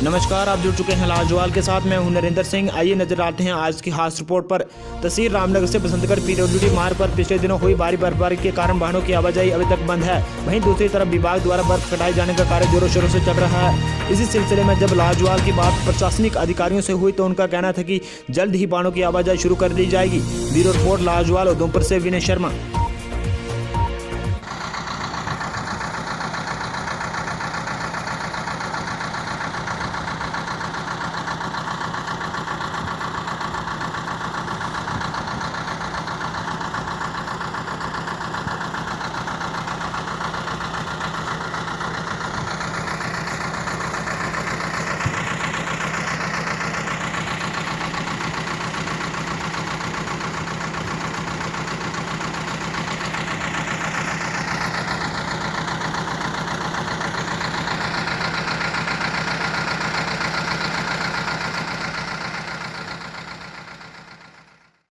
नमस्कार, आप जुड़ चुके हैं लाजवाल के साथ। मैं हूं नरेंद्र सिंह। आइए नजर डालते हैं आज की खास रिपोर्ट पर। तहसील रामनगर से बसंतगढ़ पीडब्ल्यूडी मार्ग पर पिछले दिनों हुई भारी बर्फबारी के कारण वाहनों की आवाजाही अभी तक बंद है। वहीं दूसरी तरफ विभाग द्वारा बर्फ कटाई जाने का कार्य जोरों शोरों से चल रहा है। इसी सिलसिले में जब लाजवाल की बात प्रशासनिक अधिकारियों से हुई तो उनका कहना था कि जल्द ही वाहनों की आवाजाही शुरू कर दी जाएगी। ब्यूरो रिपोर्ट लाजवाल उधमपुर से विनय शर्मा।